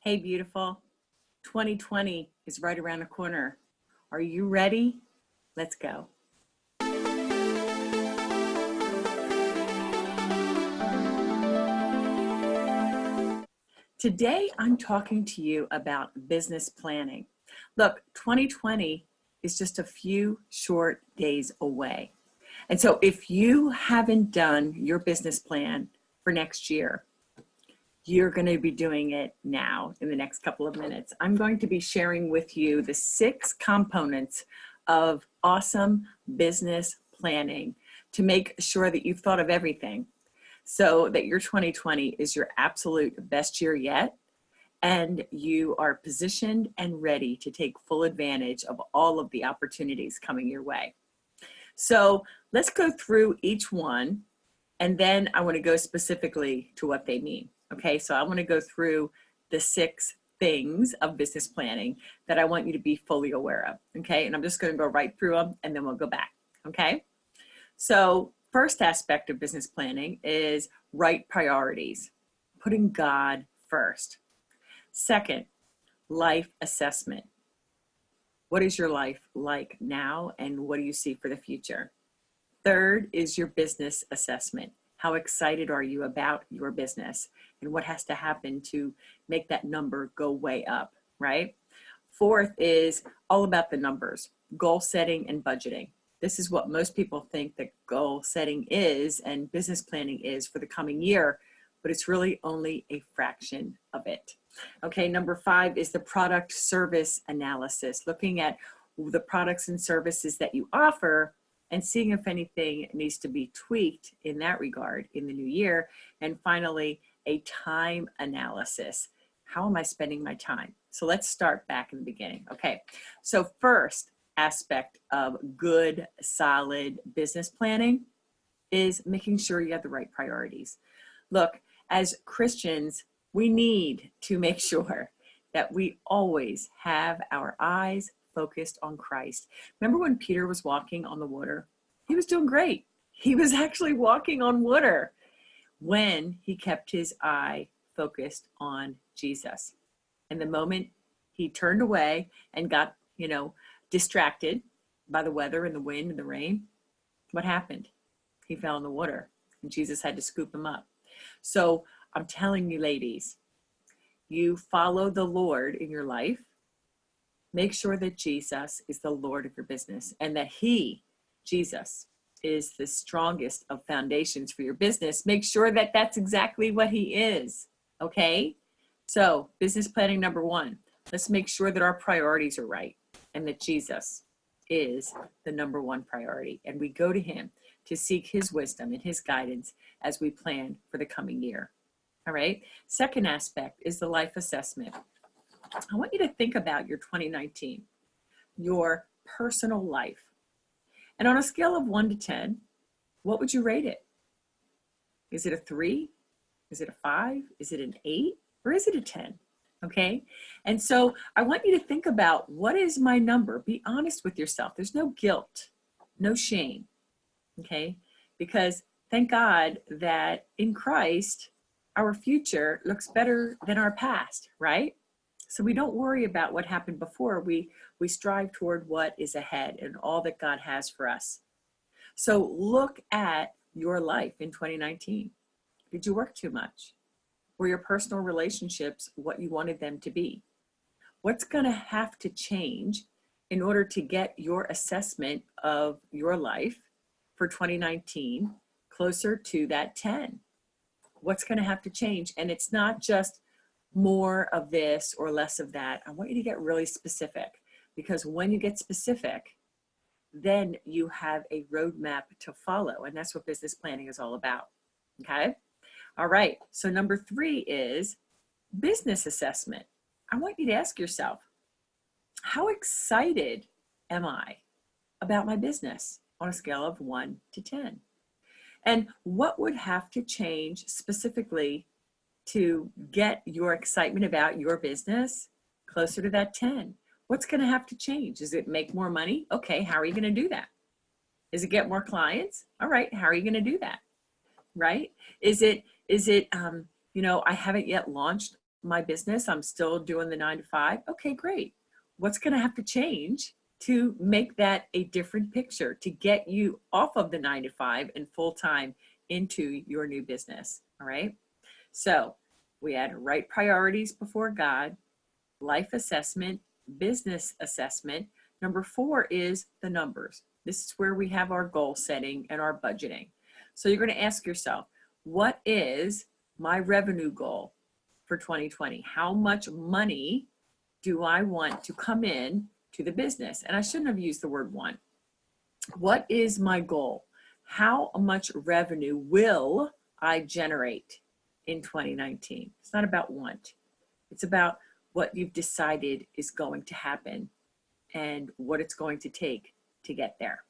Hey, beautiful. 2020 is right around the corner. Are you ready? Let's go. Today, I'm talking to you about business planning. Look, 2020 is just a few short days away. And so if you haven't done your business plan for next year, you're going to be doing it now in the next couple of minutes. I'm going to be sharing with you the 6 components of awesome business planning to make sure that you've thought of everything so that your 2020 is your absolute best year yet, and you are positioned and ready to take full advantage of all of the opportunities coming your way. So let's go through each one, and then I want to go specifically to what they mean. Okay, so I want to go through the 6 things of business planning that I want you to be fully aware of. Okay, and I'm just going to go right through them and then we'll go back. Okay, so first aspect of business planning is right priorities, putting God first. Second, life assessment. What is your life like now and what do you see for the future? Third is your business assessment. How excited are you about your business and what has to happen to make that number go way up, right? Fourth is all about the numbers, goal setting and budgeting. This is what most people think that goal setting is and business planning is for the coming year, but it's really only a fraction of it. Okay, number 5 is the product service analysis, looking at the products and services that you offer and seeing if anything needs to be tweaked in that regard in the new year. And finally, a time analysis. How am I spending my time? So let's start back in the beginning. Okay, so first aspect of good, solid business planning is making sure you have the right priorities. Look, as Christians, we need to make sure that we always have our eyes focused on Christ. Remember when Peter was walking on the water? He was doing great. He was actually walking on water when he kept his eye focused on Jesus. And the moment he turned away and got, distracted by the weather and the wind and the rain, what happened? He fell in the water and Jesus had to scoop him up. So I'm telling you, ladies, you follow the Lord in your life. Make sure that Jesus is the Lord of your business and that Jesus, is the strongest of foundations for your business. Make sure that that's exactly what he is. Okay? So business planning number 1, let's make sure that our priorities are right and that Jesus is the number 1 priority. And we go to him to seek his wisdom and his guidance as we plan for the coming year. All right? Second aspect is the life assessment. I want you to think about your 2019, your personal life. And on a scale of 1 to 10, what would you rate it? Is it a 3? Is it a 5? Is it an 8? Or is it a 10? Okay? And so I want you to think about, what is my number? Be honest with yourself. There's no guilt, no shame. Okay? Because thank God that in Christ, our future looks better than our past, right? So we don't worry about what happened before. We strive toward what is ahead and all that God has for us. So look at your life in 2019. Did you work too much? Were your personal relationships what you wanted them to be? What's going to have to change in order to get your assessment of your life for 2019 closer to that 10? What's going to have to change? And it's not just more of this or less of that. I want you to get really specific, because when you get specific, then you have a roadmap to follow. And that's what business planning is all about. Okay. All right. So number 3 is business assessment. I want you to ask yourself, how excited am I about my business on a scale of 1 to 10? And what would have to change specifically to get your excitement about your business closer to that 10? What's going to have to change? Is it make more money? Okay, how are you going to do that? Is it get more clients? All right, how are you going to do that? Right? Is it I haven't yet launched my business. I'm still doing the 9 to 5. Okay, great. What's going to have to change to make that a different picture, to get you off of the 9 to 5 and full time into your new business? All right. So we had right priorities before God, life assessment, business assessment. Number 4 is the numbers. This is where we have our goal setting and our budgeting. So you're going to ask yourself, what is my revenue goal for 2020? How much money do I want to come in to the business? And I shouldn't have used the word want. What is my goal? How much revenue will I generate in 2019? It's not about want. It's about what you've decided is going to happen and what it's going to take to get there.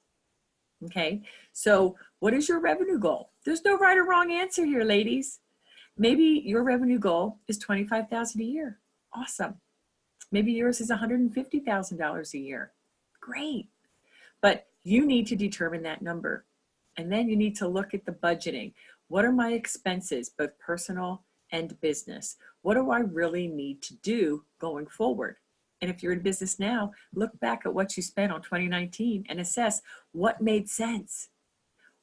Okay, so what is your revenue goal? There's no right or wrong answer here, ladies. Maybe your revenue goal is $25,000 a year. Awesome. Maybe yours is $150,000 a year. Great. But you need to determine that number. And then you need to look at the budgeting. What are my expenses, both personal and business? What do I really need to do going forward? And if you're in business now, look back at what you spent on 2019 and assess what made sense.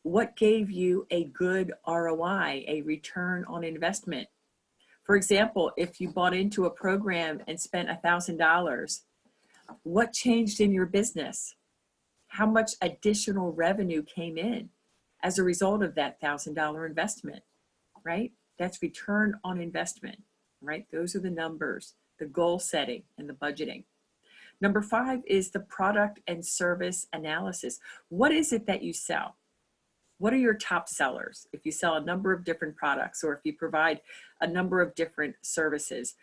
What gave you a good ROI, a return on investment? For example, if you bought into a program and spent $1,000, what changed in your business? How much additional revenue came in as a result of that $1,000 investment, right? That's return on investment, right? Those are the numbers, the goal setting and the budgeting. Number 5 is the product and service analysis. What is it that you sell? What are your top sellers? If you sell a number of different products or if you provide a number of different services,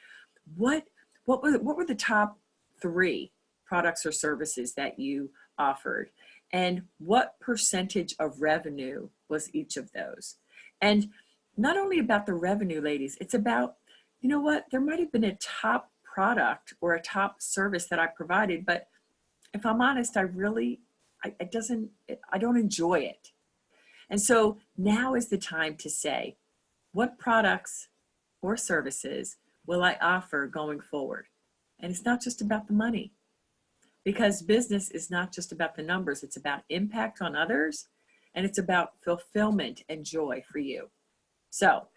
what were the top 3 products or services that you offered? And what percentage of revenue was each of those? And not only about the revenue, ladies, it's about, you know what, there might have been a top product or a top service that I provided, but if I'm honest, I don't enjoy it. And so now is the time to say, what products or services will I offer going forward? And it's not just about the money, because business is not just about the numbers. It's about impact on others, and it's about fulfillment and joy for you. So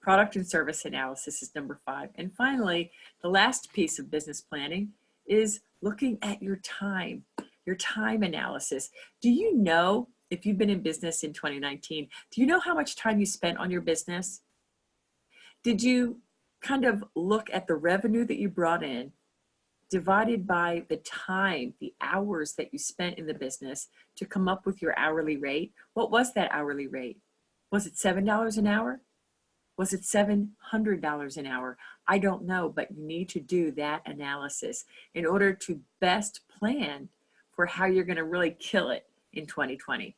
product and service analysis is number 5. And finally, the last piece of business planning is looking at your time analysis. Do you know, if you've been in business in 2019, do you know how much time you spent on your business? Did you kind of look at the revenue that you brought in divided by the time, the hours that you spent in the business to come up with your hourly rate? What was that hourly rate? Was it $7 an hour? Was it $700 an hour? I don't know, but you need to do that analysis in order to best plan for how you're going to really kill it in 2020.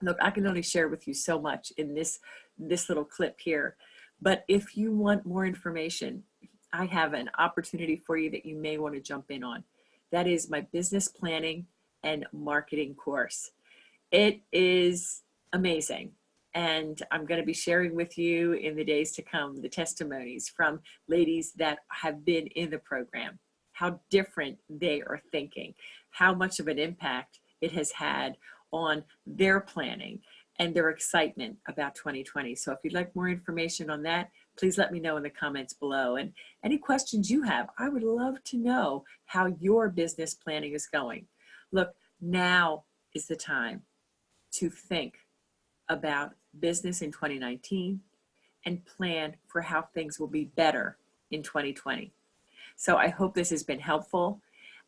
Look, I can only share with you so much in this little clip here, but if you want more information, I have an opportunity for you that you may want to jump in on. That is my business planning and marketing course. It is amazing. And I'm going to be sharing with you in the days to come the testimonies from ladies that have been in the program, how different they are thinking, how much of an impact it has had on their planning and their excitement about 2020. So if you'd like more information on that, please let me know in the comments below. And any questions you have, I would love to know how your business planning is going. Look, now is the time to think about business in 2019 and plan for how things will be better in 2020. So I hope this has been helpful.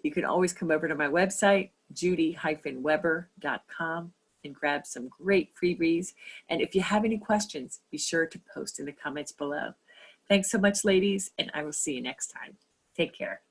You can always come over to my website, judy-weber.com, and grab some great freebies. And if you have any questions, be sure to post in the comments below. Thanks so much, ladies, and I will see you next time. Take care.